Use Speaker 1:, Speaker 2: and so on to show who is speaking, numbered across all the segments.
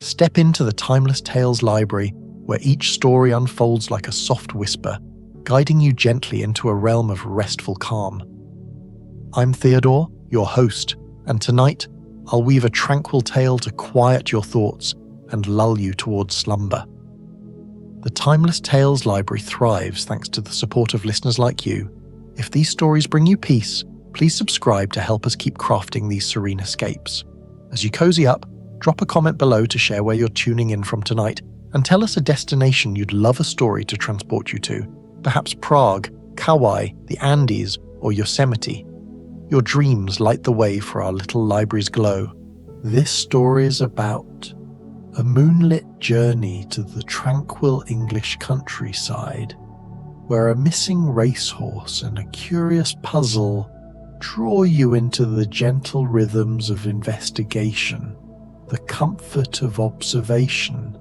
Speaker 1: Step into the Timeless Tales library, where each story unfolds like a soft whisper, guiding you gently into a realm of restful calm. I'm Theodore, your host, and tonight I'll weave a tranquil tale to quiet your thoughts and lull you towards slumber. The Timeless Tales library thrives thanks to the support of listeners like you. If these stories bring you peace, please subscribe to help us keep crafting these serene escapes. As you cozy up, drop a comment below to share where you're tuning in from tonight, and tell us a destination you'd love a story to transport you to. Perhaps Prague, Kauai, the Andes, or Yosemite. Your dreams light the way for our little library's glow. This story is about a moonlit journey to the tranquil English countryside, where a missing racehorse and a curious puzzle draw you into the gentle rhythms of investigation, the comfort of observation,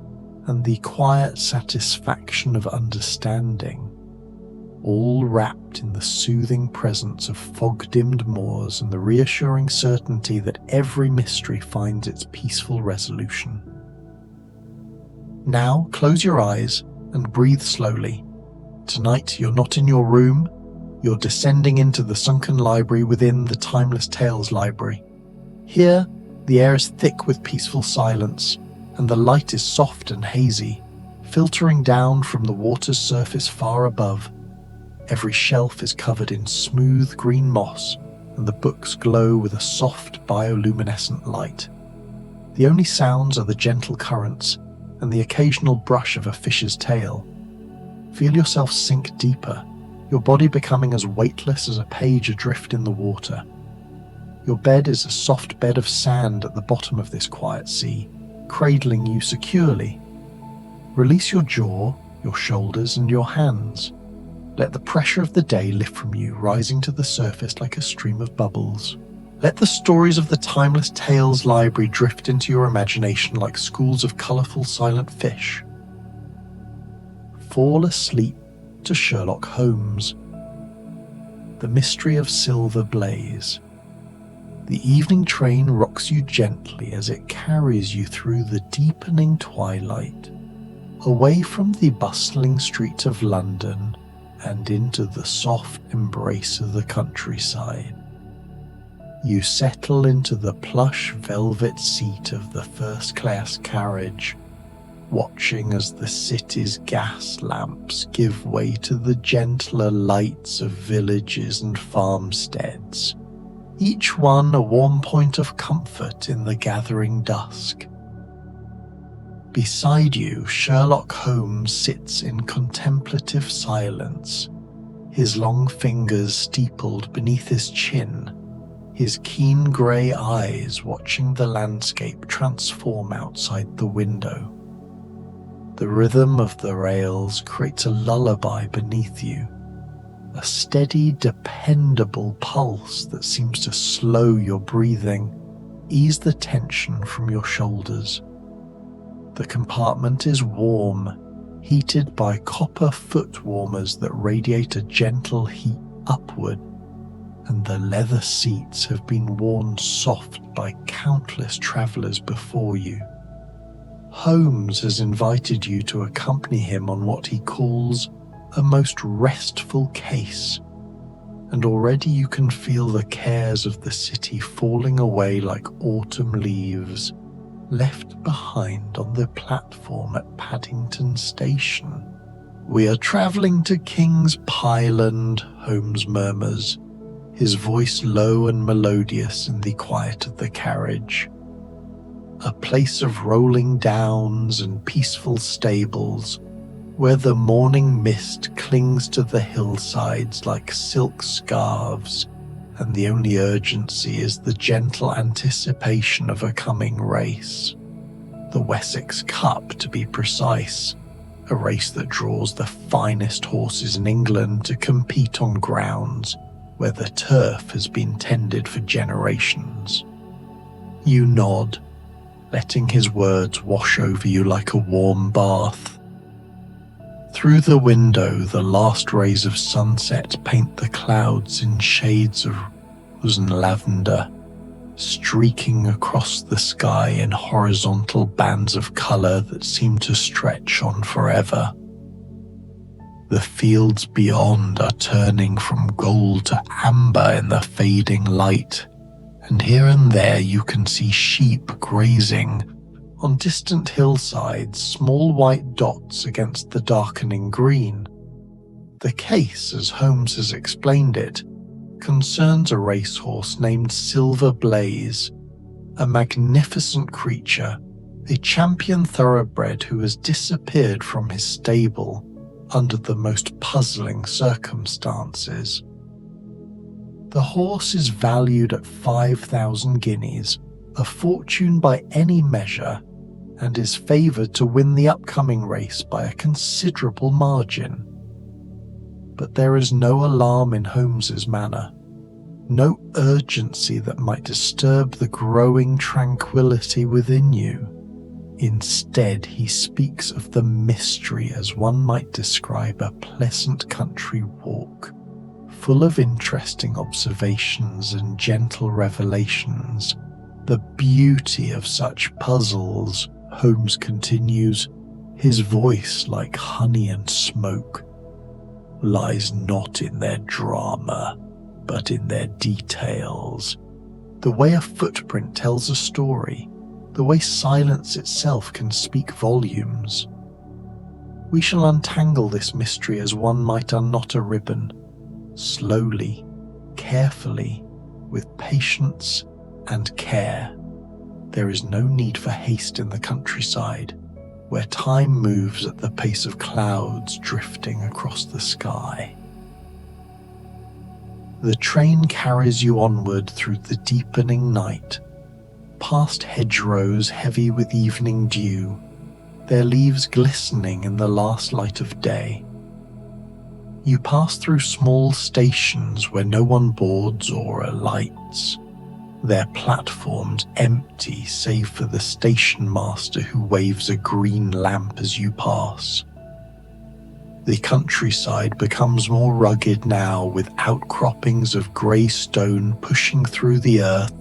Speaker 1: and the quiet satisfaction of understanding, all wrapped in the soothing presence of fog-dimmed moors and the reassuring certainty that every mystery finds its peaceful resolution. Now close your eyes and breathe slowly. Tonight you're not in your room, you're descending into the sunken library within the Timeless Tales library. Here, the air is thick with peaceful silence, and the light is soft and hazy, filtering down from the water's surface far above. Every shelf is covered in smooth green moss, and the books glow with a soft bioluminescent light. The only sounds are the gentle currents and the occasional brush of a fish's tail. Feel yourself sink deeper, your body becoming as weightless as a page adrift in the water. Your bed is a soft bed of sand at the bottom of this quiet sea, cradling you securely. Release your jaw, your shoulders, and your hands. Let the pressure of the day lift from you, rising to the surface like a stream of bubbles. Let the stories of the Timeless Tales library drift into your imagination like schools of colourful silent fish. Fall asleep to Sherlock Holmes. The Mystery of Silver Blaze. The evening train rocks you gently as it carries you through the deepening twilight, away from the bustling streets of London and into the soft embrace of the countryside. You settle into the plush velvet seat of the first-class carriage, watching as the city's gas lamps give way to the gentler lights of villages and farmsteads, each one a warm point of comfort in the gathering dusk. Beside you, Sherlock Holmes sits in contemplative silence, his long fingers steepled beneath his chin, his keen grey eyes watching the landscape transform outside the window. The rhythm of the rails creates a lullaby beneath you, a steady, dependable pulse that seems to slow your breathing, ease the tension from your shoulders. The compartment is warm, heated by copper foot warmers that radiate a gentle heat upward, and the leather seats have been worn soft by countless travellers before you. Holmes has invited you to accompany him on what he calls a most restful case, and already you can feel the cares of the city falling away like autumn leaves left behind on the platform at Paddington Station. "We are travelling to King's Pyland," Holmes murmurs, his voice low and melodious in the quiet of the carriage. A place of rolling downs and peaceful stables, where the morning mist clings to the hillsides like silk scarves, and the only urgency is the gentle anticipation of a coming race. The Wessex Cup, to be precise, a race that draws the finest horses in England to compete on grounds where the turf has been tended for generations. You nod, letting his words wash over you like a warm bath. Through the window, the last rays of sunset paint the clouds in shades of rose and lavender, streaking across the sky in horizontal bands of color that seem to stretch on forever. The fields beyond are turning from gold to amber in the fading light, and here and there you can see sheep grazing on distant hillsides, small white dots against the darkening green. The case, as Holmes has explained it, concerns a racehorse named Silver Blaze, a magnificent creature, a champion thoroughbred who has disappeared from his stable under the most puzzling circumstances. The horse is valued at 5,000 guineas, a fortune by any measure, and is favoured to win the upcoming race by a considerable margin. But there is no alarm in Holmes's manner, no urgency that might disturb the growing tranquility within you. Instead, he speaks of the mystery as one might describe a pleasant country walk, full of interesting observations and gentle revelations. The beauty of such puzzles, Holmes continues, his voice like honey and smoke, lies not in their drama, but in their details. The way a footprint tells a story, the way silence itself can speak volumes. We shall untangle this mystery as one might unknot a ribbon, slowly, carefully, with patience and care. There is no need for haste in the countryside, where time moves at the pace of clouds drifting across the sky. The train carries you onward through the deepening night, past hedgerows heavy with evening dew, their leaves glistening in the last light of day. You pass through small stations where no one boards or alights, their platforms empty save for the station master who waves a green lamp as you pass. The countryside becomes more rugged now, with outcroppings of grey stone pushing through the earth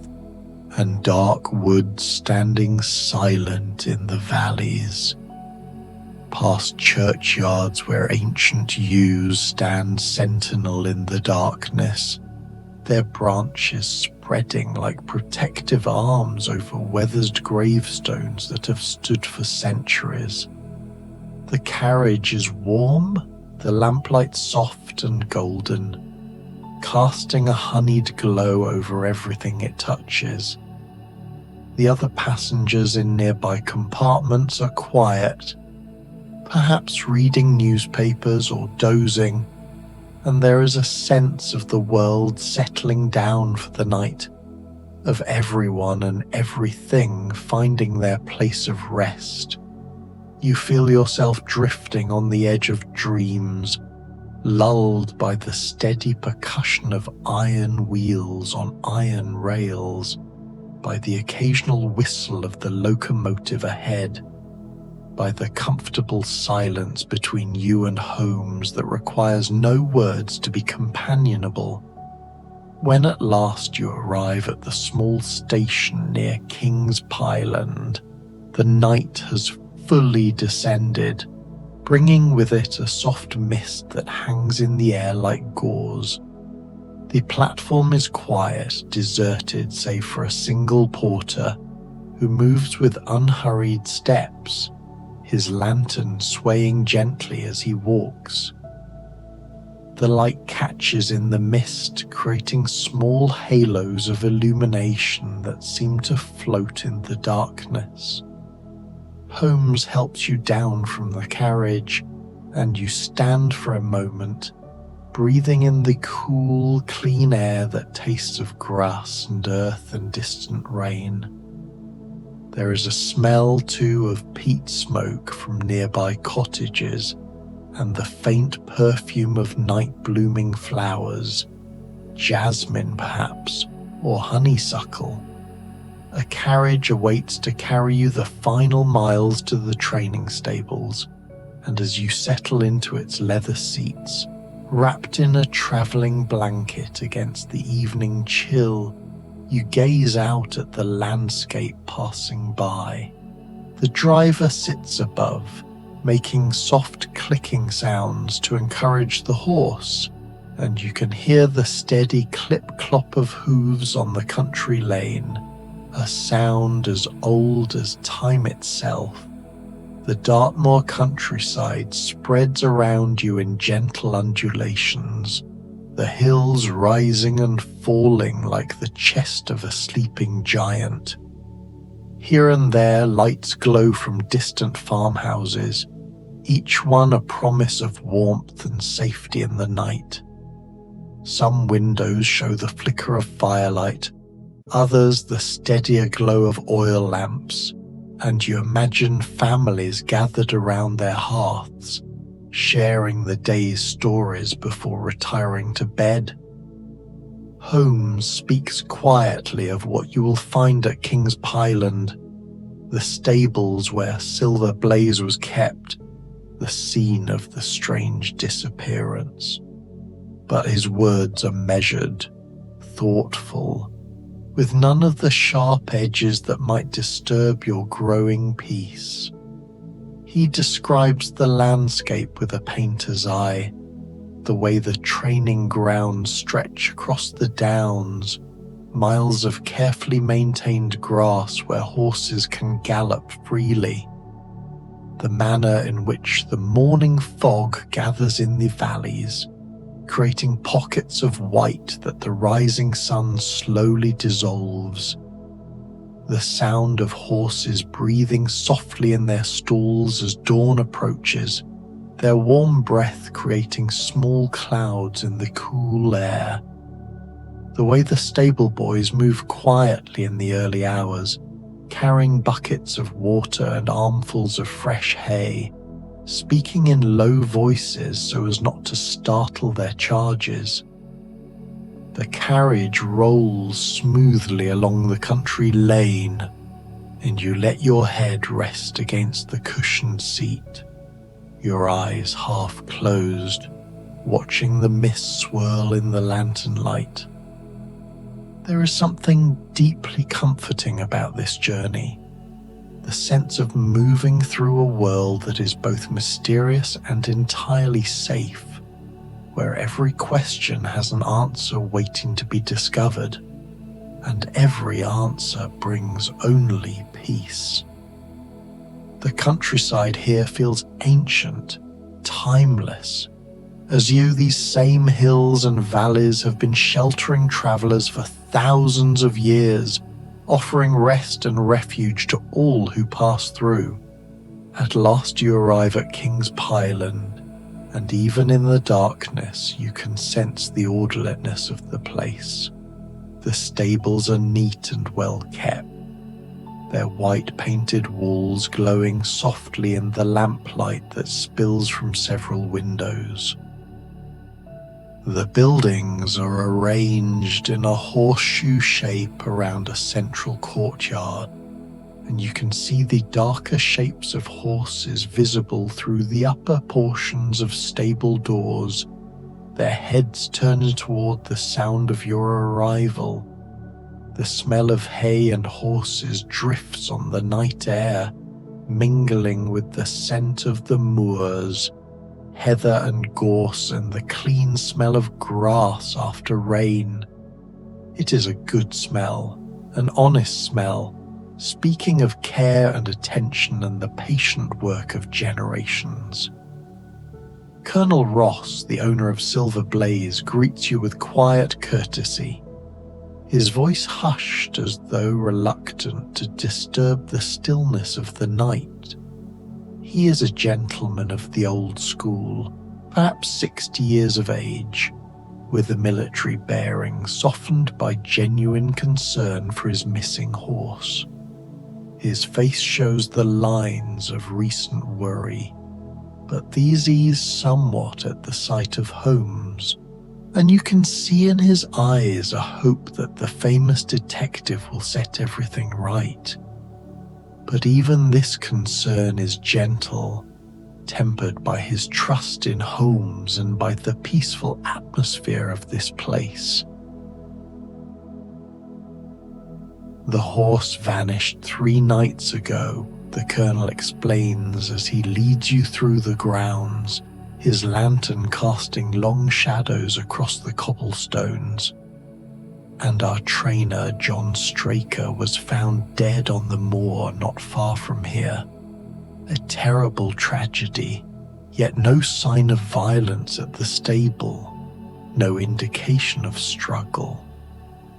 Speaker 1: and dark woods standing silent in the valleys. Past churchyards where ancient yews stand sentinel in the darkness, their branches spreading like protective arms over weathered gravestones that have stood for centuries. The carriage is warm, the lamplight soft and golden, casting a honeyed glow over everything it touches. The other passengers in nearby compartments are quiet, perhaps reading newspapers or dozing, and there is a sense of the world settling down for the night, of everyone and everything finding their place of rest. You feel yourself drifting on the edge of dreams, lulled by the steady percussion of iron wheels on iron rails, by the occasional whistle of the locomotive ahead, by the comfortable silence between you and Holmes that requires no words to be companionable. When at last you arrive at the small station near King's Pyland, the night has fully descended, bringing with it a soft mist that hangs in the air like gauze. The platform is quiet, deserted save for a single porter who moves with unhurried steps, his lantern swaying gently as he walks. The light catches in the mist, creating small halos of illumination that seem to float in the darkness. Holmes helps you down from the carriage, and you stand for a moment, breathing in the cool, clean air that tastes of grass and earth and distant rain. There is a smell, too, of peat smoke from nearby cottages, and the faint perfume of night-blooming flowers, jasmine perhaps, or honeysuckle. A carriage awaits to carry you the final miles to the training stables, and as you settle into its leather seats, wrapped in a travelling blanket against the evening chill, You gaze out at the landscape passing by. The driver sits above, making soft clicking sounds to encourage the horse, and you can hear the steady clip-clop of hooves on the country lane, a sound as old as time itself. The Dartmoor countryside spreads around you in gentle undulations, the hills rising and falling like the chest of a sleeping giant. Here and there lights glow from distant farmhouses, each one a promise of warmth and safety in the night. Some windows show the flicker of firelight, others the steadier glow of oil lamps, and you imagine families gathered around their hearths, sharing the day's stories before retiring to bed. Holmes speaks quietly of what you will find at King's Pyland, the stables where Silver Blaze was kept, the scene of the strange disappearance. But his words are measured, thoughtful, with none of the sharp edges that might disturb your growing peace. He describes the landscape with a painter's eye, the way the training grounds stretch across the downs, miles of carefully maintained grass where horses can gallop freely, the manner in which the morning fog gathers in the valleys, creating pockets of white that the rising sun slowly dissolves, the sound of horses breathing softly in their stalls as dawn approaches, their warm breath creating small clouds in the cool air, the way the stable boys move quietly in the early hours, carrying buckets of water and armfuls of fresh hay, speaking in low voices so as not to startle their charges. The carriage rolls smoothly along the country lane, and you let your head rest against the cushioned seat, your eyes half closed, watching the mist swirl in the lantern light. There is something deeply comforting about this journey, the sense of moving through a world that is both mysterious and entirely safe, where every question has an answer waiting to be discovered, and every answer brings only peace. The countryside here feels ancient, timeless, as though these same hills and valleys have been sheltering travelers for thousands of years, offering rest and refuge to all who pass through. At last you arrive at King's Pyland, and even in the darkness you can sense the orderliness of the place. The stables are neat and well kept, their white painted walls glowing softly in the lamplight that spills from several windows. The buildings are arranged in a horseshoe shape around a central courtyard, and you can see the darker shapes of horses visible through the upper portions of stable doors, their heads turned toward the sound of your arrival. The smell of hay and horses drifts on the night air, mingling with the scent of the moors, heather and gorse, and the clean smell of grass after rain. It is a good smell, an honest smell, speaking of care and attention and the patient work of generations. Colonel Ross, the owner of Silver Blaze, greets you with quiet courtesy, his voice hushed as though reluctant to disturb the stillness of the night. He is a gentleman of the old school, perhaps 60 years of age, with a military bearing softened by genuine concern for his missing horse. His face shows the lines of recent worry, but these ease somewhat at the sight of Holmes, and you can see in his eyes a hope that the famous detective will set everything right. But even this concern is gentle, tempered by his trust in Holmes and by the peaceful atmosphere of this place. "The horse vanished 3 nights ago," the colonel explains as he leads you through the grounds, his lantern casting long shadows across the cobblestones. "And our trainer, John Straker, was found dead on the moor not far from here. A terrible tragedy, yet no sign of violence at the stable, no indication of struggle.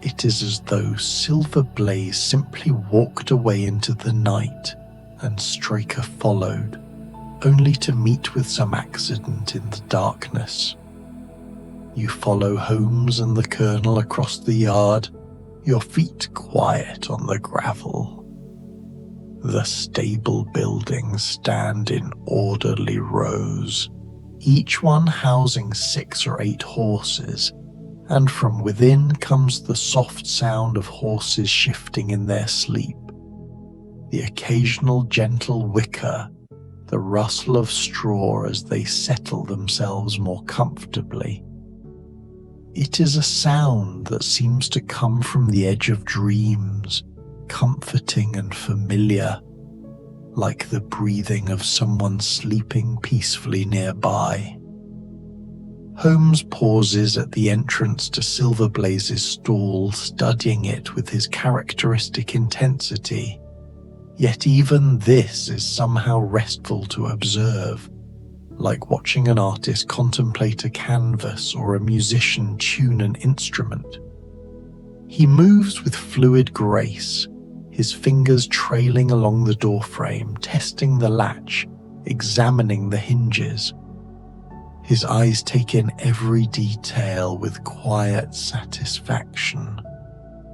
Speaker 1: It is as though Silver Blaze simply walked away into the night and Straker followed, only to meet with some accident in the darkness." You follow Holmes and the colonel across the yard, your feet quiet on the gravel. The stable buildings stand in orderly rows, each one housing 6 or 8 horses, and from within comes the soft sound of horses shifting in their sleep, the occasional gentle whicker, the rustle of straw as they settle themselves more comfortably. It is a sound that seems to come from the edge of dreams, comforting and familiar, like the breathing of someone sleeping peacefully nearby. Holmes pauses at the entrance to Silver Blaze's stall, studying it with his characteristic intensity. Yet even this is somehow restful to observe, like watching an artist contemplate a canvas or a musician tune an instrument. He moves with fluid grace, his fingers trailing along the doorframe, testing the latch, examining the hinges. His eyes take in every detail with quiet satisfaction.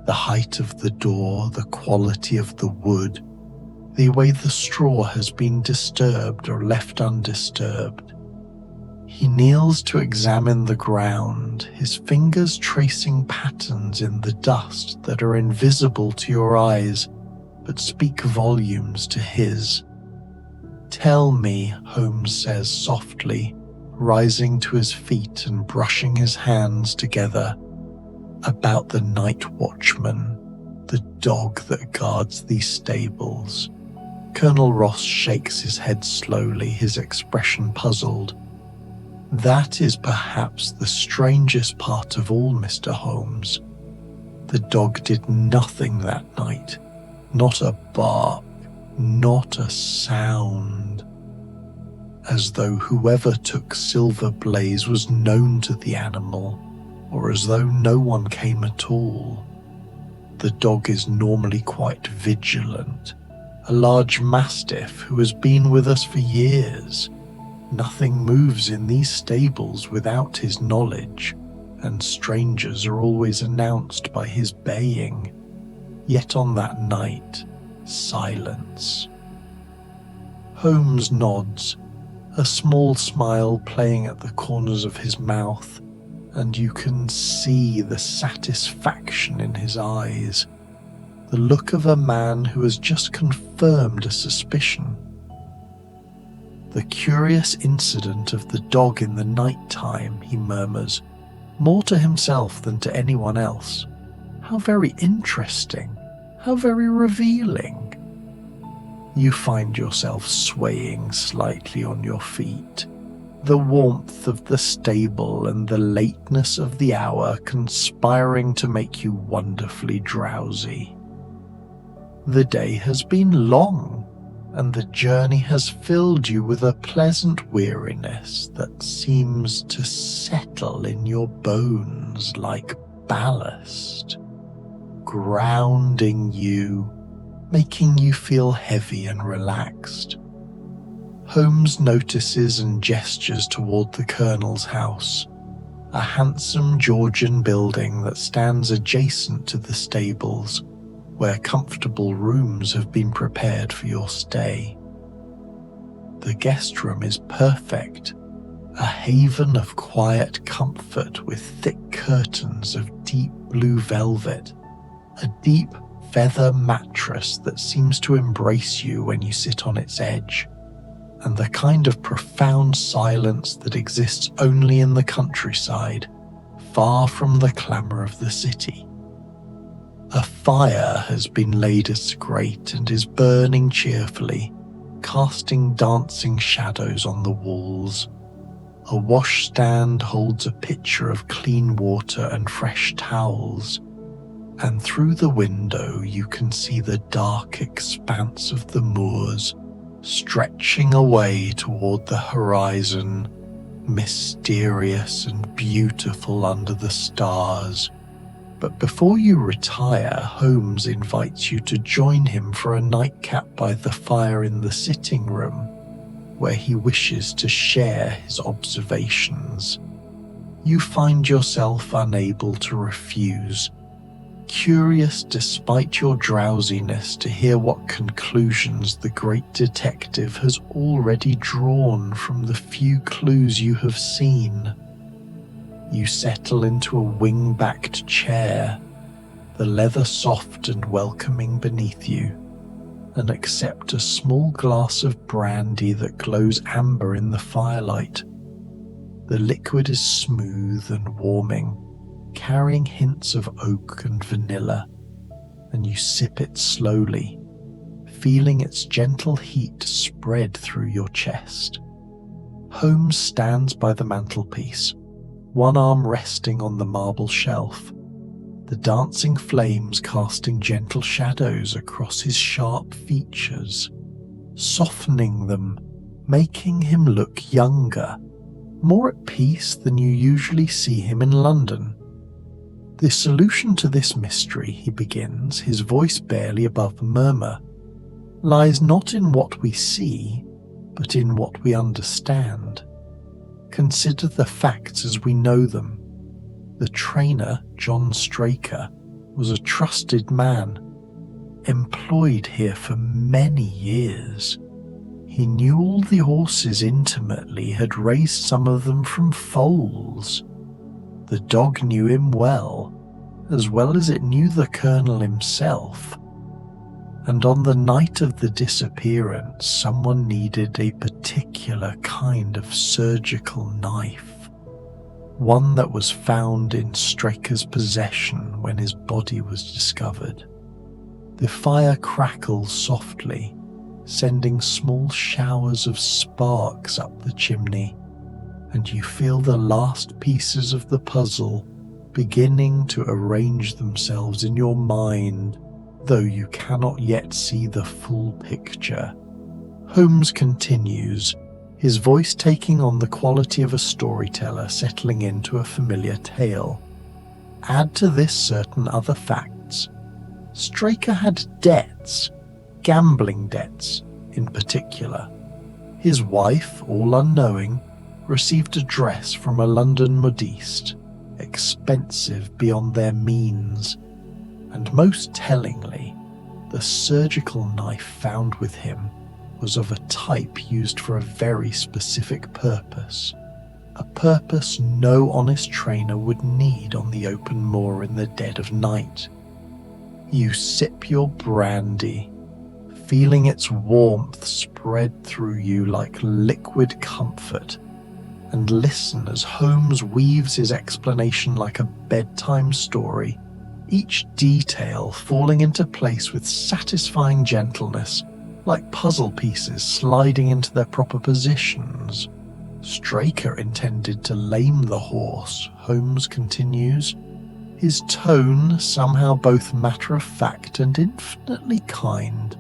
Speaker 1: The height of the door, the quality of the wood, the way the straw has been disturbed or left undisturbed. He kneels to examine the ground, his fingers tracing patterns in the dust that are invisible to your eyes but speak volumes to his. "Tell me," Holmes says softly, rising to his feet and brushing his hands together, "about the night watchman, the dog that guards these stables." Colonel Ross shakes his head slowly, his expression puzzled. "That is perhaps the strangest part of all, Mr. Holmes. The dog did nothing that night, not a bark, not a sound. As though whoever took Silver Blaze was known to the animal, or as though no one came at all. The dog is normally quite vigilant, a large mastiff who has been with us for years. Nothing moves in these stables without his knowledge, and strangers are always announced by his baying. Yet on that night, silence." Holmes nods, a small smile playing at the corners of his mouth, and you can see the satisfaction in his eyes, the look of a man who has just confirmed a suspicion. "The curious incident of the dog in the night time," he murmurs, more to himself than to anyone else. "How very interesting, how very revealing." You find yourself swaying slightly on your feet, the warmth of the stable and the lateness of the hour conspiring to make you wonderfully drowsy. The day has been long, and the journey has filled you with a pleasant weariness that seems to settle in your bones like ballast, grounding you, making you feel heavy and relaxed. Holmes notices and gestures toward the colonel's house, a handsome Georgian building that stands adjacent to the stables, where comfortable rooms have been prepared for your stay. The guest room is perfect, a haven of quiet comfort with thick curtains of deep blue velvet, a deep feather mattress that seems to embrace you when you sit on its edge, and the kind of profound silence that exists only in the countryside, far from the clamor of the city. A fire has been laid at its grate and is burning cheerfully, casting dancing shadows on the walls. A washstand holds a pitcher of clean water and fresh towels, and through the window you can see the dark expanse of the moors stretching away toward the horizon, mysterious and beautiful under the stars. But before you retire, Holmes invites you to join him for a nightcap by the fire in the sitting room, where he wishes to share his observations. You find yourself unable to refuse, curious despite your drowsiness to hear what conclusions the great detective has already drawn from the few clues you have seen. You settle into a wing-backed chair, the leather soft and welcoming beneath you, and accept a small glass of brandy that glows amber in the firelight. The liquid is smooth and warming, carrying hints of oak and vanilla, and you sip it slowly, feeling its gentle heat spread through your chest. Holmes stands by the mantelpiece, one arm resting on the marble shelf, the dancing flames casting gentle shadows across his sharp features, softening them, making him look younger, more at peace than you usually see him in London. The solution to this mystery, he begins, his voice barely above a murmur, lies not in what we see, but in what we understand. Consider the facts as we know them. The trainer, John Straker, was a trusted man, employed here for many years. He knew all the horses intimately, had raised some of them from foals. The dog knew him well as it knew the colonel himself. And on the night of the disappearance, someone needed a particular kind of surgical knife, one that was found in Straker's possession when his body was discovered. The fire crackles softly, sending small showers of sparks up the chimney, and you feel the last pieces of the puzzle beginning to arrange themselves in your mind, though you cannot yet see the full picture. Holmes continues, his voice taking on the quality of a storyteller settling into a familiar tale. Add to this certain other facts. Straker had debts, gambling debts in particular. His wife, all unknowing, received a dress from a London modiste, expensive beyond their means, and most tellingly, the surgical knife found with him was of a type used for a very specific purpose, a purpose no honest trainer would need on the open moor in the dead of night. You sip your brandy, feeling its warmth spread through you like liquid comfort, and listen as Holmes weaves his explanation like a bedtime story, each detail falling into place with satisfying gentleness, like puzzle pieces sliding into their proper positions. Straker intended to lame the horse, Holmes continues, his tone somehow both matter-of-fact and infinitely kind,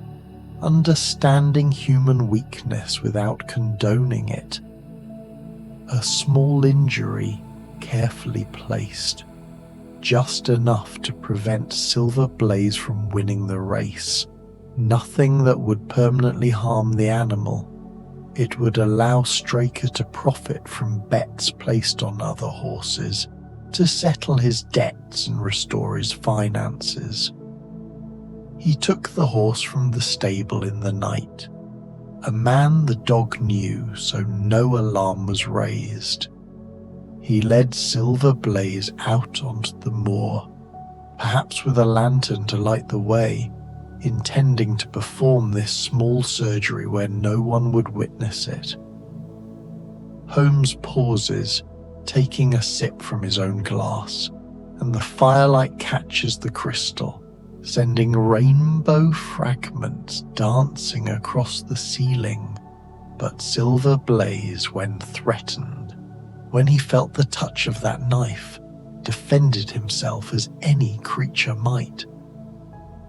Speaker 1: understanding human weakness without condoning it. A small injury, carefully placed, just enough to prevent Silver Blaze from winning the race. Nothing that would permanently harm the animal. It would allow Straker to profit from bets placed on other horses, to settle his debts and restore his finances. He took the horse from the stable in the night. A man the dog knew, so no alarm was raised. He led Silver Blaze out onto the moor, perhaps with a lantern to light the way, intending to perform this small surgery where no one would witness it. Holmes pauses, taking a sip from his own glass, and the firelight catches the crystal, sending rainbow fragments dancing across the ceiling. But Silver Blaze, when threatened, when he felt the touch of that knife, defended himself as any creature might.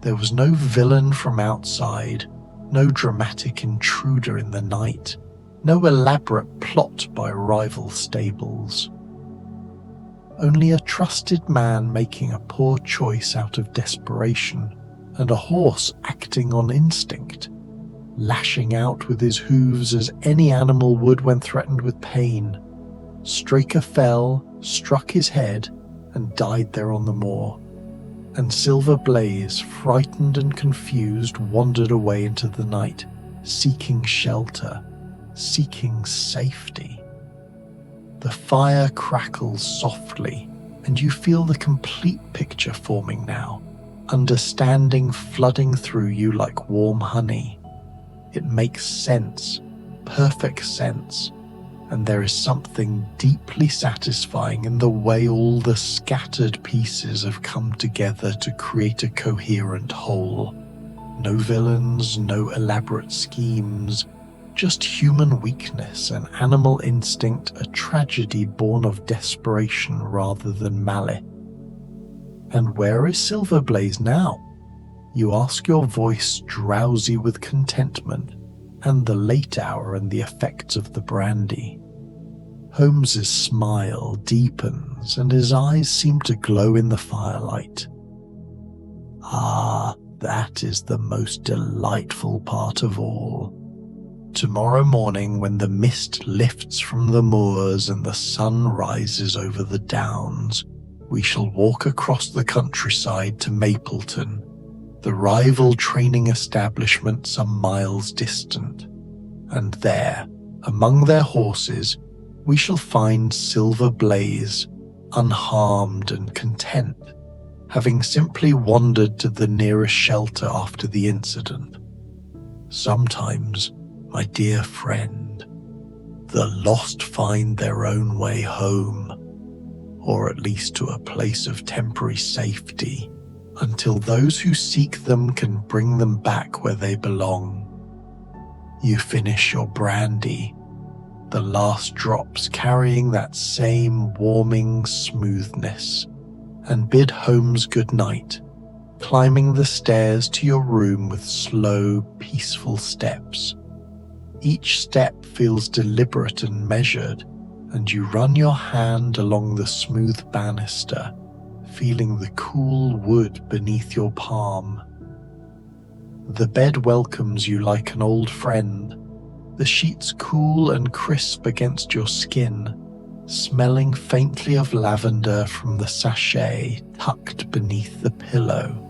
Speaker 1: There was no villain from outside, no dramatic intruder in the night, no elaborate plot by rival stables. Only a trusted man making a poor choice out of desperation, and a horse acting on instinct, lashing out with his hooves as any animal would when threatened with pain. Straker fell, struck his head, and died there on the moor. And Silver Blaze, frightened and confused, wandered away into the night, seeking shelter, seeking safety. The fire crackles softly, and you feel the complete picture forming now, understanding flooding through you like warm honey. It makes sense, perfect sense, and there is something deeply satisfying in the way all the scattered pieces have come together to create a coherent whole. No villains, no elaborate schemes, just human weakness, an animal instinct, a tragedy born of desperation rather than malice. And where is Silver Blaze now? You ask, your voice drowsy with contentment and the late hour and the effects of the brandy. Holmes's smile deepens and his eyes seem to glow in the firelight. Ah, that is the most delightful part of all. Tomorrow morning, when the mist lifts from the moors and the sun rises over the downs, we shall walk across the countryside to Mapleton, the rival training establishment some miles distant, and there, among their horses, we shall find Silver Blaze, unharmed and content, having simply wandered to the nearest shelter after the incident. Sometimes, my dear friend, the lost find their own way home, or at least to a place of temporary safety, until those who seek them can bring them back where they belong. You finish your brandy, the last drops carrying that same warming smoothness, and bid Holmes good night, climbing the stairs to your room with slow, peaceful steps. Each step feels deliberate and measured, and you run your hand along the smooth banister, feeling the cool wood beneath your palm. The bed welcomes you like an old friend, the sheets cool and crisp against your skin, smelling faintly of lavender from the sachet tucked beneath the pillow.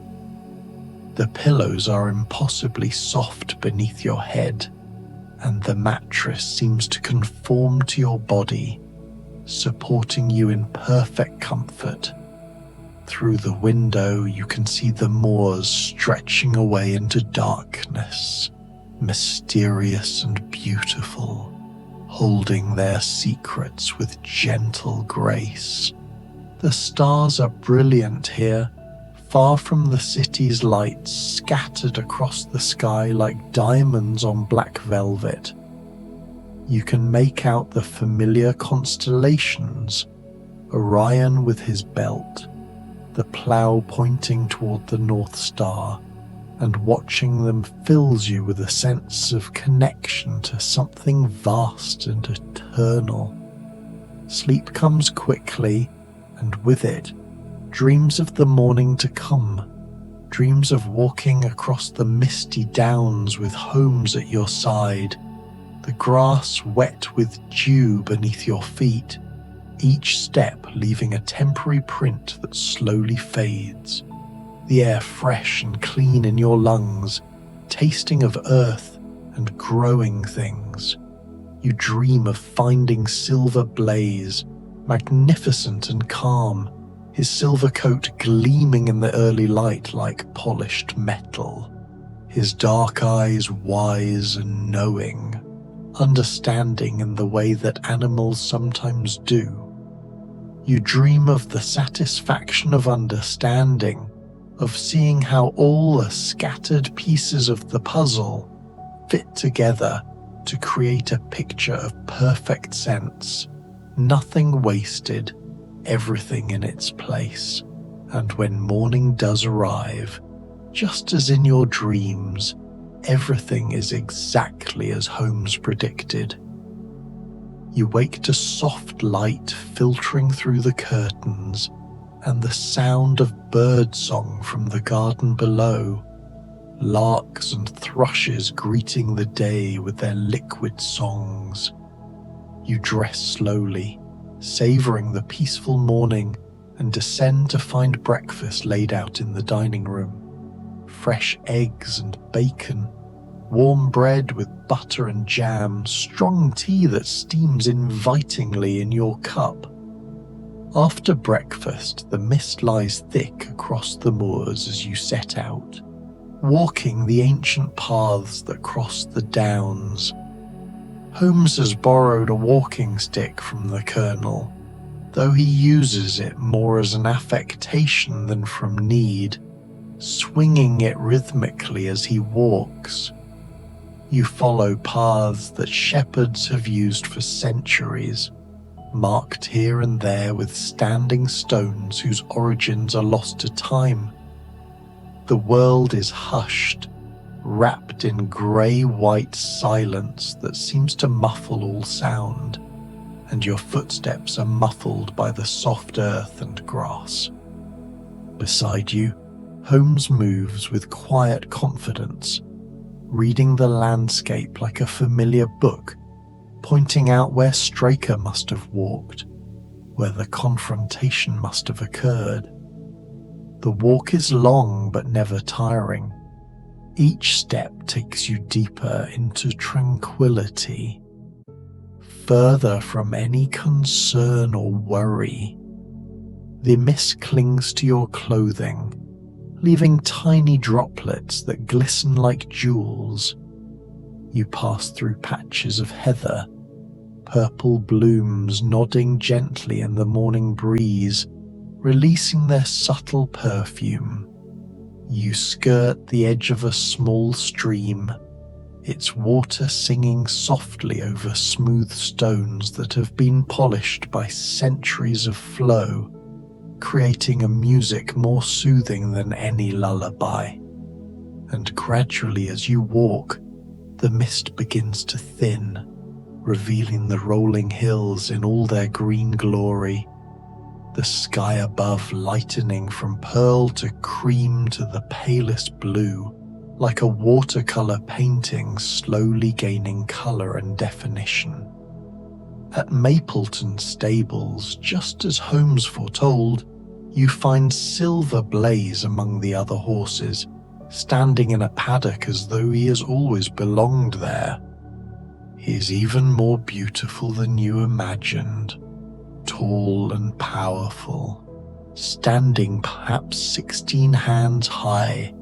Speaker 1: The pillows are impossibly soft beneath your head, and the mattress seems to conform to your body, supporting you in perfect comfort. Through the window you can see the moors stretching away into darkness, mysterious and beautiful, holding their secrets with gentle grace. The stars are brilliant here, far from the city's lights, scattered across the sky like diamonds on black velvet. You can make out the familiar constellations, Orion with his belt, the plough pointing toward the North Star, and watching them fills you with a sense of connection to something vast and eternal. Sleep comes quickly, and with it, dreams of the morning to come, dreams of walking across the misty downs with Holmes at your side, the grass wet with dew beneath your feet, each step leaving a temporary print that slowly fades, the air fresh and clean in your lungs, tasting of earth and growing things. You dream of finding Silver Blaze, magnificent and calm, his silver coat gleaming in the early light like polished metal, his dark eyes wise and knowing, understanding in the way that animals sometimes do. You dream of the satisfaction of understanding, of seeing how all the scattered pieces of the puzzle fit together to create a picture of perfect sense, nothing wasted, everything in its place. And when morning does arrive, just as in your dreams, everything is exactly as Holmes predicted. You wake to soft light filtering through the curtains and the sound of birdsong from the garden below, larks and thrushes greeting the day with their liquid songs. You dress slowly, savouring the peaceful morning, and descend to find breakfast laid out in the dining room. Fresh eggs and bacon, warm bread with butter and jam, strong tea that steams invitingly in your cup. After breakfast, the mist lies thick across the moors as you set out, walking the ancient paths that cross the downs. Holmes has borrowed a walking stick from the Colonel, though he uses it more as an affectation than from need, swinging it rhythmically as he walks. You follow paths that shepherds have used for centuries, marked here and there with standing stones whose origins are lost to time. The world is hushed, wrapped in grey-white silence that seems to muffle all sound, and your footsteps are muffled by the soft earth and grass. Beside you, Holmes moves with quiet confidence, reading the landscape like a familiar book, pointing out where Straker must have walked, where the confrontation must have occurred. The walk is long but never tiring. Each step takes you deeper into tranquility, further from any concern or worry. The mist clings to your clothing, leaving tiny droplets that glisten like jewels. You pass through patches of heather, purple blooms nodding gently in the morning breeze, releasing their subtle perfume. You skirt the edge of a small stream, its water singing softly over smooth stones that have been polished by centuries of flow, creating a music more soothing than any lullaby. And gradually as you walk, the mist begins to thin, revealing the rolling hills in all their green glory, the sky above lightening from pearl to cream to the palest blue, like a watercolor painting slowly gaining color and definition. At Mapleton Stables, just as Holmes foretold, you find Silver Blaze among the other horses, standing in a paddock as though he has always belonged there. He is even more beautiful than you imagined, tall and powerful, standing perhaps 16 hands high,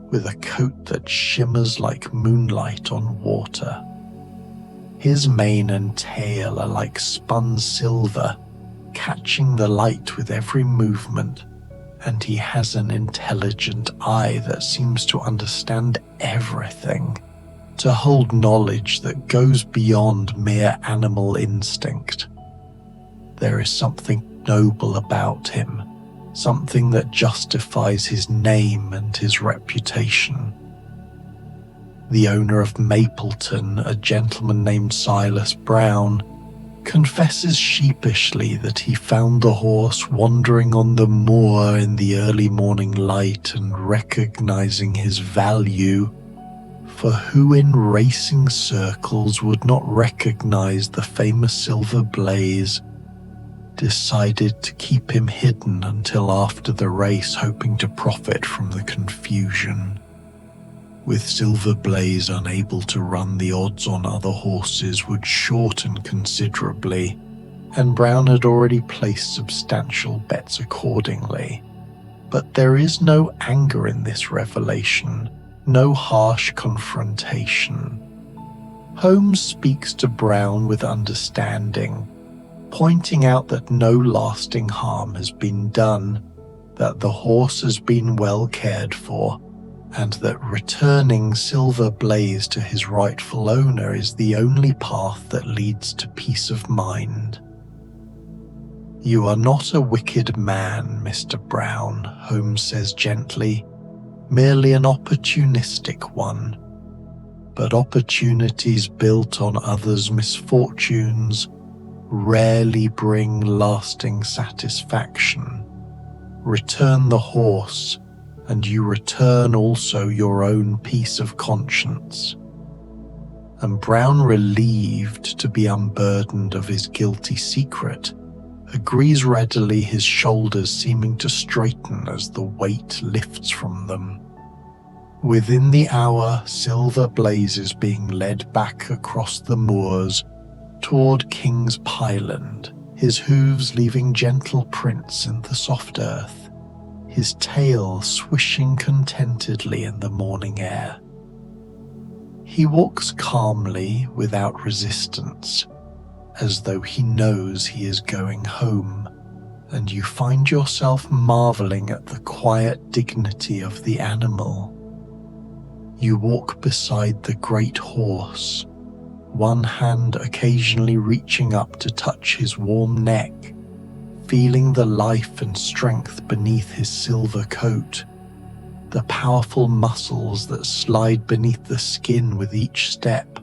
Speaker 1: with a coat that shimmers like moonlight on water. His mane and tail are like spun silver, catching the light with every movement, and he has an intelligent eye that seems to understand everything, to hold knowledge that goes beyond mere animal instinct. There is something noble about him, something that justifies his name and his reputation. The owner of Mapleton, a gentleman named Silas Brown, confesses sheepishly that he found the horse wandering on the moor in the early morning light, and recognizing his value, for who in racing circles would not recognize the famous Silver Blaze, decided to keep him hidden until after the race, hoping to profit from the confusion. With Silver Blaze unable to run, the odds on other horses would shorten considerably, and Brown had already placed substantial bets accordingly. But there is no anger in this revelation, no harsh confrontation. Holmes speaks to Brown with understanding, pointing out that no lasting harm has been done, that the horse has been well cared for, and that returning Silver Blaze to his rightful owner is the only path that leads to peace of mind. "You are not a wicked man, Mr. Brown," Holmes says gently, "merely an opportunistic one. But opportunities built on others' misfortunes rarely bring lasting satisfaction. Return the horse, and you return also your own peace of conscience." And Brown, relieved to be unburdened of his guilty secret, agrees readily, his shoulders seeming to straighten as the weight lifts from them. Within the hour, Silver Blaze is being led back across the moors toward King's Pyland, his hooves leaving gentle prints in the soft earth, his tail swishing contentedly in the morning air. He walks calmly, without resistance, as though he knows he is going home, and you find yourself marveling at the quiet dignity of the animal. You walk beside the great horse, one hand occasionally reaching up to touch his warm neck, feeling the life and strength beneath his silver coat, the powerful muscles that slide beneath the skin with each step.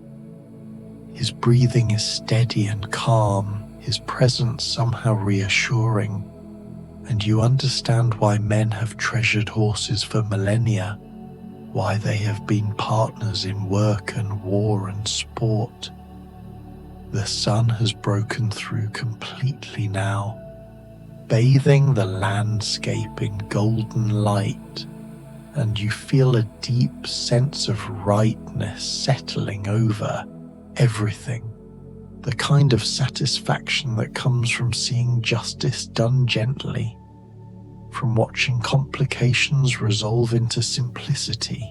Speaker 1: His breathing is steady and calm, his presence somehow reassuring, and you understand why men have treasured horses for millennia, why they have been partners in work and war and sport. The sun has broken through completely now, bathing the landscape in golden light, and you feel a deep sense of rightness settling over everything, the kind of satisfaction that comes from seeing justice done gently, from watching complications resolve into simplicity,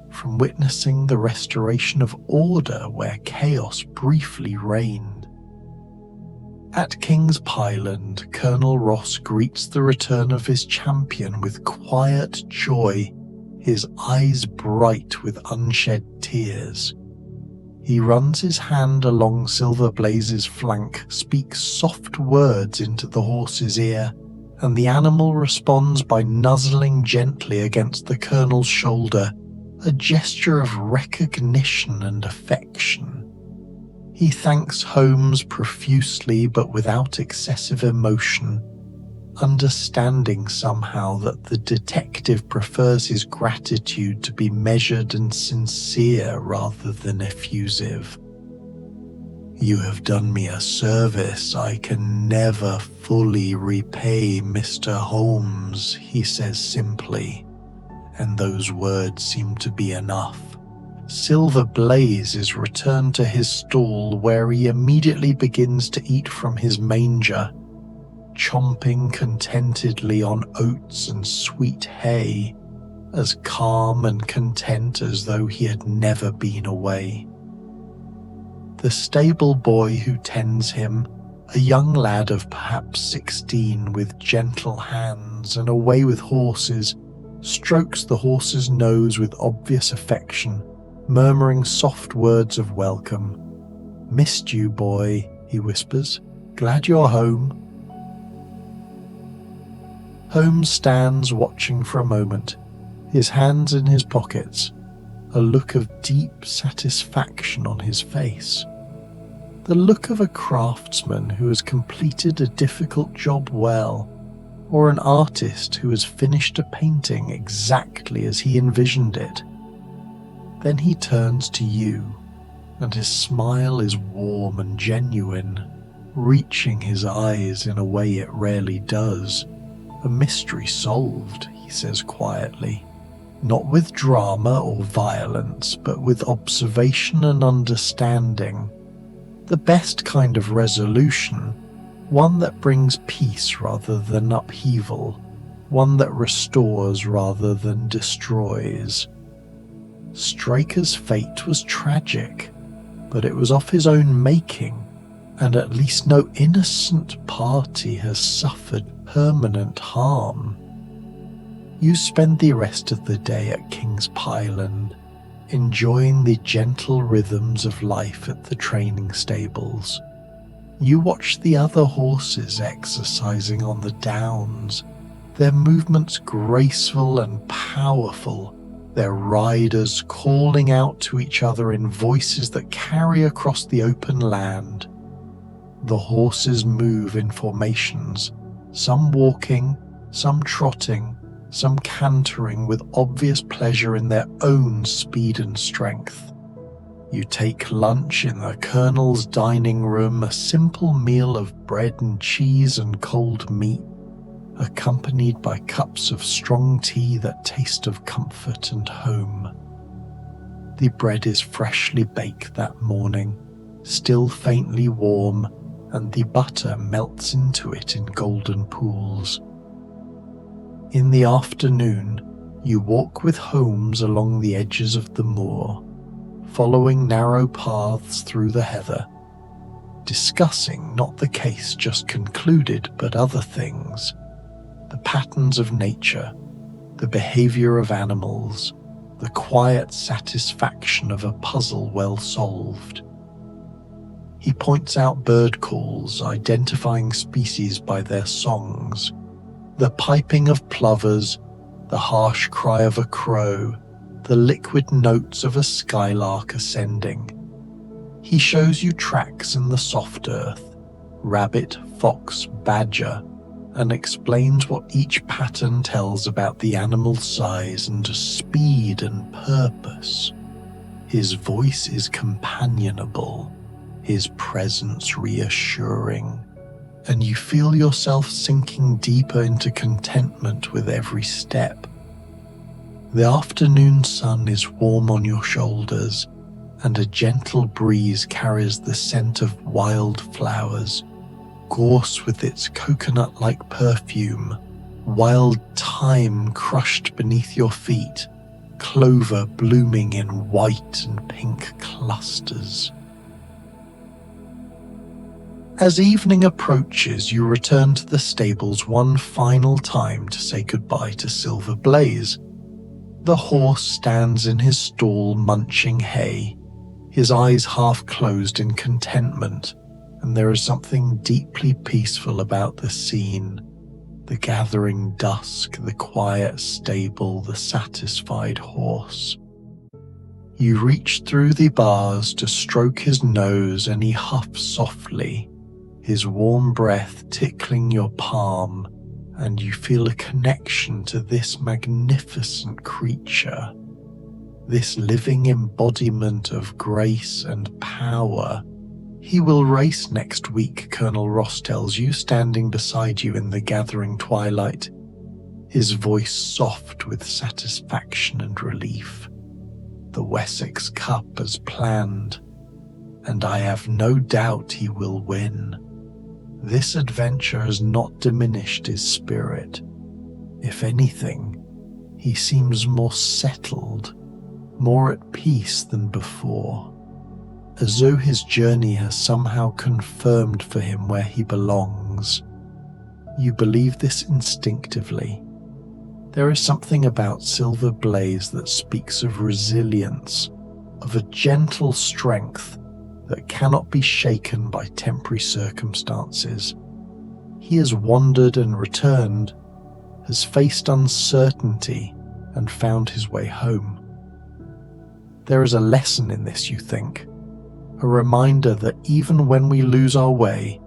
Speaker 1: from witnessing the restoration of order where chaos briefly reigned. At King's Pyland, Colonel Ross greets the return of his champion with quiet joy, his eyes bright with unshed tears. He runs his hand along Silver Blaze's flank, speaks soft words into the horse's ear, and the animal responds by nuzzling gently against the colonel's shoulder, a gesture of recognition and affection. He thanks Holmes profusely but without excessive emotion, understanding somehow that the detective prefers his gratitude to be measured and sincere rather than effusive. "You have done me a service I can never fully repay, Mr. Holmes," he says simply, and those words seem to be enough. Silver Blaze is returned to his stall, where he immediately begins to eat from his manger, chomping contentedly on oats and sweet hay, as calm and content as though he had never been away. The stable boy who tends him, a young lad of perhaps 16 with gentle hands and a way with horses, strokes the horse's nose with obvious affection, murmuring soft words of welcome. "Missed you, boy," he whispers. "Glad you're home." Holmes stands watching for a moment, his hands in his pockets, a look of deep satisfaction on his face. The look of a craftsman who has completed a difficult job well, or an artist who has finished a painting exactly as he envisioned it. Then he turns to you, and his smile is warm and genuine, reaching his eyes in a way it rarely does. "A mystery solved," he says quietly, not with drama or violence, but with observation and understanding. The best kind of resolution, one that brings peace rather than upheaval, one that restores rather than destroys. Straker's fate was tragic, but it was of his own making, and at least no innocent party has suffered permanent harm. You spend the rest of the day at King's Pyland, enjoying the gentle rhythms of life at the training stables. You watch the other horses exercising on the downs, their movements graceful and powerful, their riders calling out to each other in voices that carry across the open land. The horses move in formations, some walking, some trotting, some cantering with obvious pleasure in their own speed and strength. You take lunch in the Colonel's dining room, a simple meal of bread and cheese and cold meat, accompanied by cups of strong tea that taste of comfort and home. The bread is freshly baked that morning, still faintly warm, and the butter melts into it in golden pools. In the afternoon, you walk with Holmes along the edges of the moor, following narrow paths through the heather, discussing not the case just concluded but other things, the patterns of nature, the behavior of animals, the quiet satisfaction of a puzzle well solved. He points out bird calls, identifying species by their songs, the piping of plovers, the harsh cry of a crow, the liquid notes of a skylark ascending. He shows you tracks in the soft earth, rabbit, fox, badger, and explains what each pattern tells about the animal's size and speed and purpose. His voice is companionable, his presence reassuring, and you feel yourself sinking deeper into contentment with every step. The afternoon sun is warm on your shoulders, and a gentle breeze carries the scent of wild flowers, gorse with its coconut-like perfume, wild thyme crushed beneath your feet, clover blooming in white and pink clusters. As evening approaches, you return to the stables one final time to say goodbye to Silver Blaze. The horse stands in his stall munching hay, his eyes half closed in contentment, and there is something deeply peaceful about the scene. The gathering dusk, the quiet stable, the satisfied horse. You reach through the bars to stroke his nose, and he huffs softly, his warm breath tickling your palm, and you feel a connection to this magnificent creature, this living embodiment of grace and power. He will race next week, Colonel Ross tells you, standing beside you in the gathering twilight, his voice soft with satisfaction and relief. The Wessex Cup as planned, and I have no doubt he will win. This adventure has not diminished his spirit. If anything, he seems more settled, more at peace than before, as though his journey has somehow confirmed for him where he belongs. You believe this instinctively. There is something about Silver Blaze that speaks of resilience, of a gentle strength that cannot be shaken by temporary circumstances. He has wandered and returned, has faced uncertainty and found his way home. There is a lesson in this, you think, a reminder that even when we lose our way,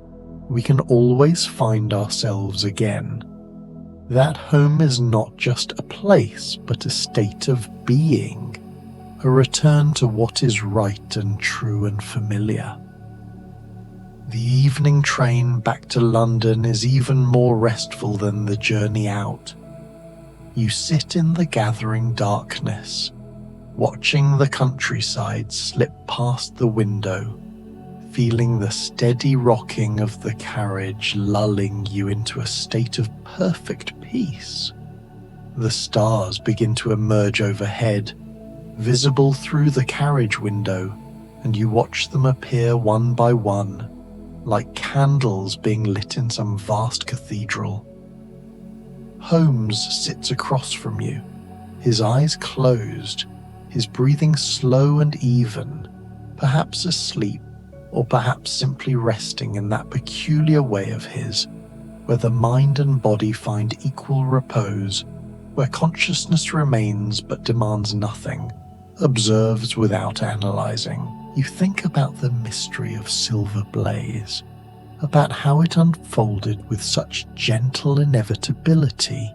Speaker 1: we can always find ourselves again. That home is not just a place, but a state of being, a return to what is right and true and familiar. The evening train back to London is even more restful than the journey out. You sit in the gathering darkness, watching the countryside slip past the window, feeling the steady rocking of the carriage lulling you into a state of perfect peace. The stars begin to emerge overhead, visible through the carriage window, and you watch them appear one by one, like candles being lit in some vast cathedral. Holmes sits across from you, his eyes closed, his breathing slow and even, perhaps asleep or perhaps simply resting in that peculiar way of his, where the mind and body find equal repose, where consciousness remains but demands nothing, observes without analyzing. You think about the mystery of Silver Blaze, about how it unfolded with such gentle inevitability,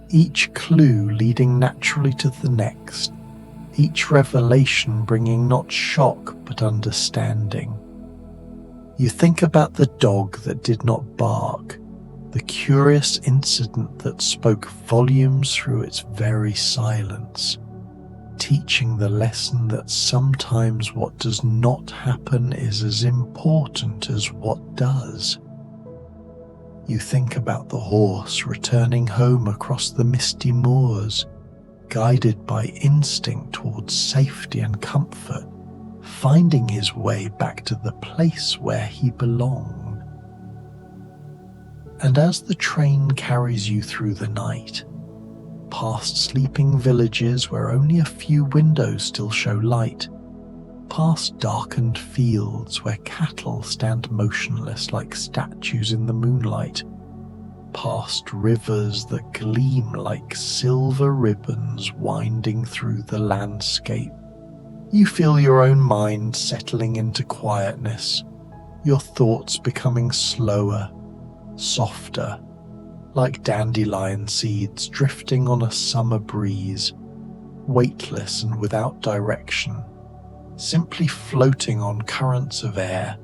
Speaker 1: each clue leading naturally to the next, each revelation bringing not shock but understanding. You think about the dog that did not bark, the curious incident that spoke volumes through its very silence, teaching the lesson that sometimes what does not happen is as important as what does. You think about the horse returning home across the misty moors, guided by instinct towards safety and comfort, finding his way back to the place where he belonged. And as the train carries you through the night, past sleeping villages where only a few windows still show light, past darkened fields where cattle stand motionless like statues in the moonlight, past rivers that gleam like silver ribbons winding through the landscape, you feel your own mind settling into quietness, your thoughts becoming slower, softer, like dandelion seeds drifting on a summer breeze, weightless and without direction, simply floating on currents of air,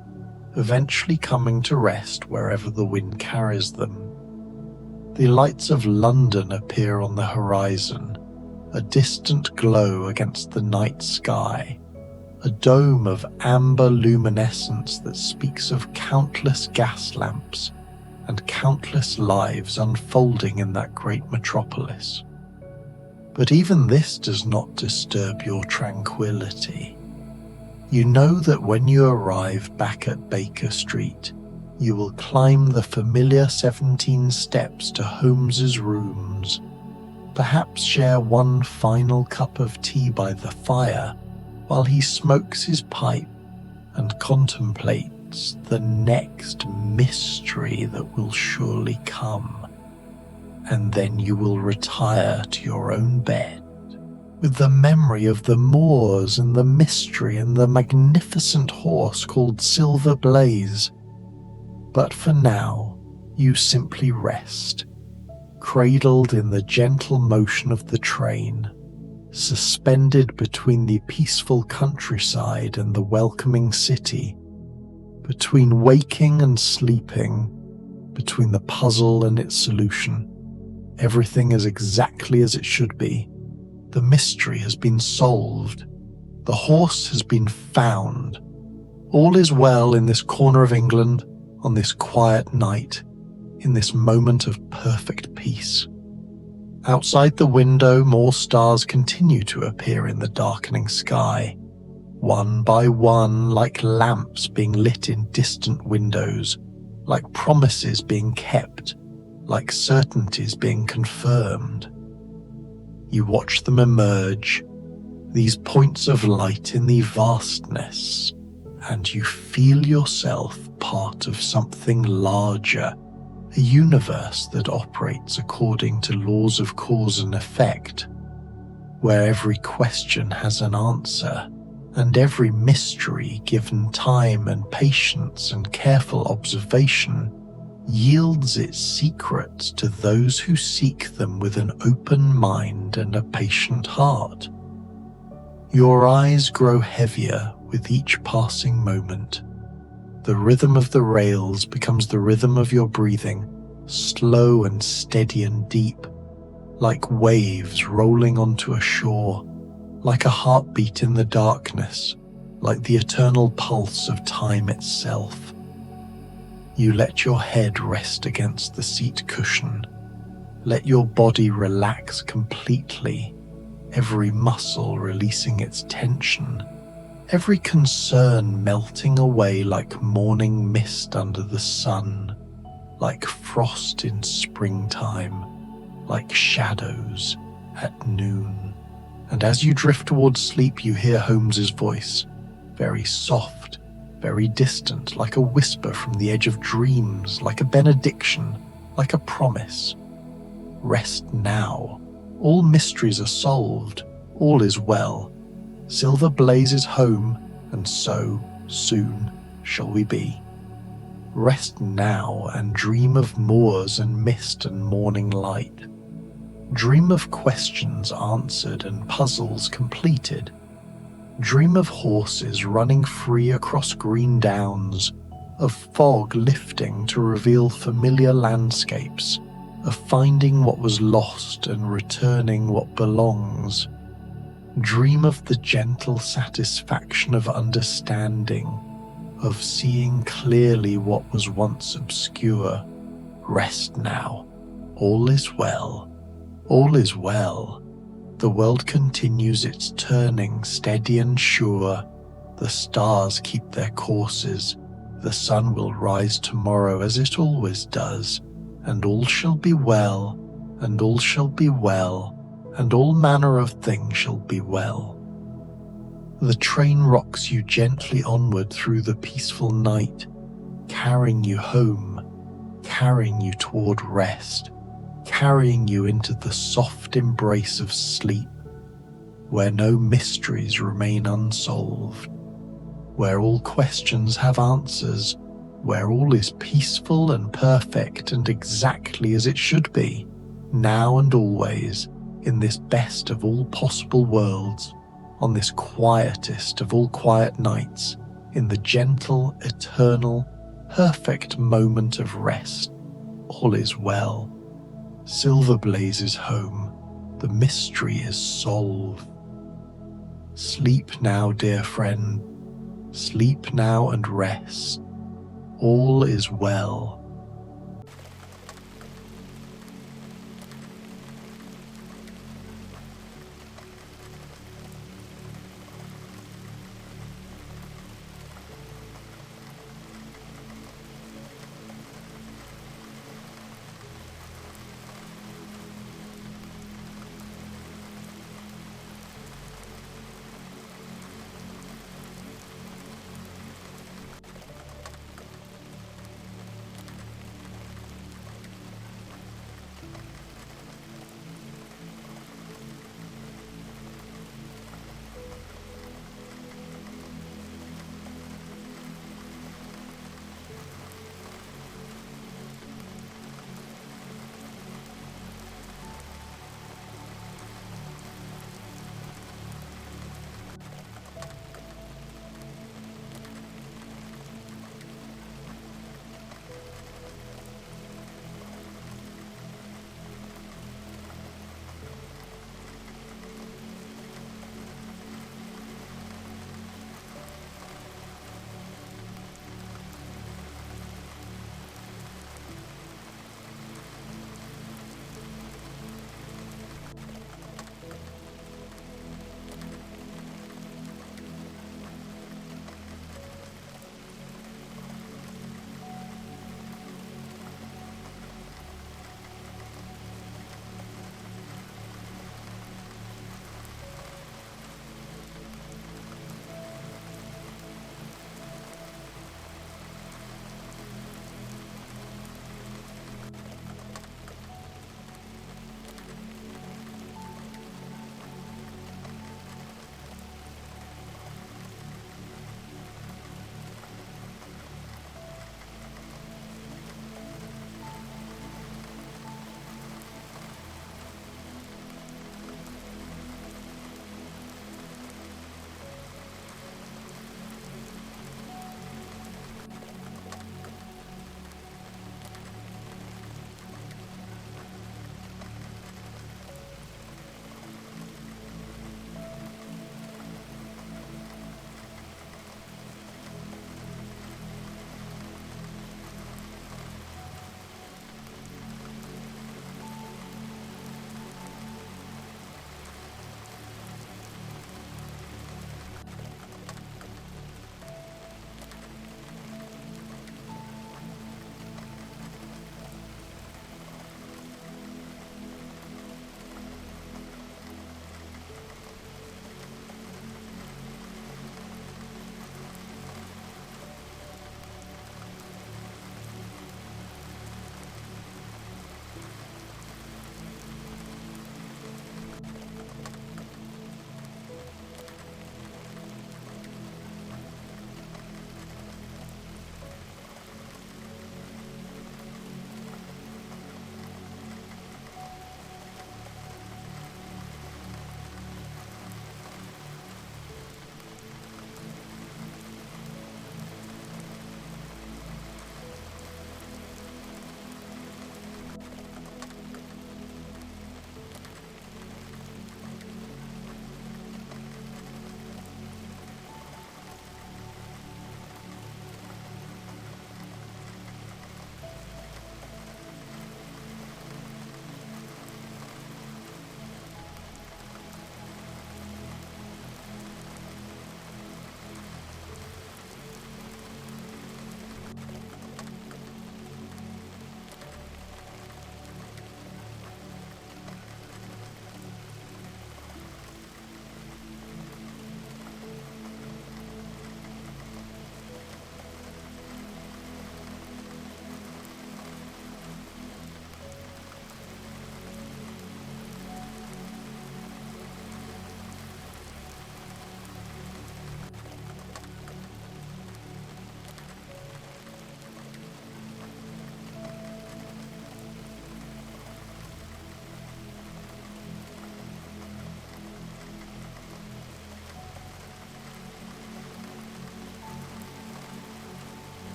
Speaker 1: eventually coming to rest wherever the wind carries them. The lights of London appear on the horizon, a distant glow against the night sky, a dome of amber luminescence that speaks of countless gas lamps and countless lives unfolding in that great metropolis. But even this does not disturb your tranquility. You know that when you arrive back at Baker Street, you will climb the familiar 17 steps to Holmes's rooms, perhaps share one final cup of tea by the fire while he smokes his pipe and contemplates the next mystery that will surely come, and then you will retire to your own bed with the memory of the moors and the mystery and the magnificent horse called Silver Blaze. But for now, you simply rest, cradled in the gentle motion of the train, suspended between the peaceful countryside and the welcoming city, between waking and sleeping, between the puzzle and its solution. Everything is exactly as it should be. The mystery has been solved. The horse has been found. All is well in this corner of England, on this quiet night, in this moment of perfect peace. Outside the window, more stars continue to appear in the darkening sky, one by one, like lamps being lit in distant windows, like promises being kept, like certainties being confirmed. You watch them emerge, these points of light in the vastness, and you feel yourself part of something larger, a universe that operates according to laws of cause and effect, where every question has an answer, and every mystery, given time and patience and careful observation, yields its secrets to those who seek them with an open mind and a patient heart. Your eyes grow heavier with each passing moment. The rhythm of the rails becomes the rhythm of your breathing, slow and steady and deep, like waves rolling onto a shore, like a heartbeat in the darkness, like the eternal pulse of time itself. You let your head rest against the seat cushion, let your body relax completely, every muscle releasing its tension, every concern melting away like morning mist under the sun, like frost in springtime, like shadows at noon. And as you drift towards sleep, you hear Holmes's voice, very soft, very distant, like a whisper from the edge of dreams, like a benediction, like a promise. Rest now. All mysteries are solved. All is well. Silver blazes home, and so soon shall we be. Rest now and dream of moors and mist and morning light. Dream of questions answered and puzzles completed. Dream of horses running free across green downs, of fog lifting to reveal familiar landscapes, of finding what was lost and returning what belongs. Dream of the gentle satisfaction of understanding, of seeing clearly what was once obscure. Rest now. All is well. All is well. The world continues its turning, steady and sure. The stars keep their courses. The sun will rise tomorrow as it always does, and all shall be well, and all shall be well, and all manner of things shall be well. The train rocks you gently onward through the peaceful night, carrying you home, carrying you toward rest, carrying you into the soft embrace of sleep, where no mysteries remain unsolved, where all questions have answers, where all is peaceful and perfect and exactly as it should be, now and always, in this best of all possible worlds, on this quietest of all quiet nights, in the gentle, eternal, perfect moment of rest. All is well. Silver blazes home. The mystery is solved. Sleep now, dear friend. Sleep now and rest. All is well.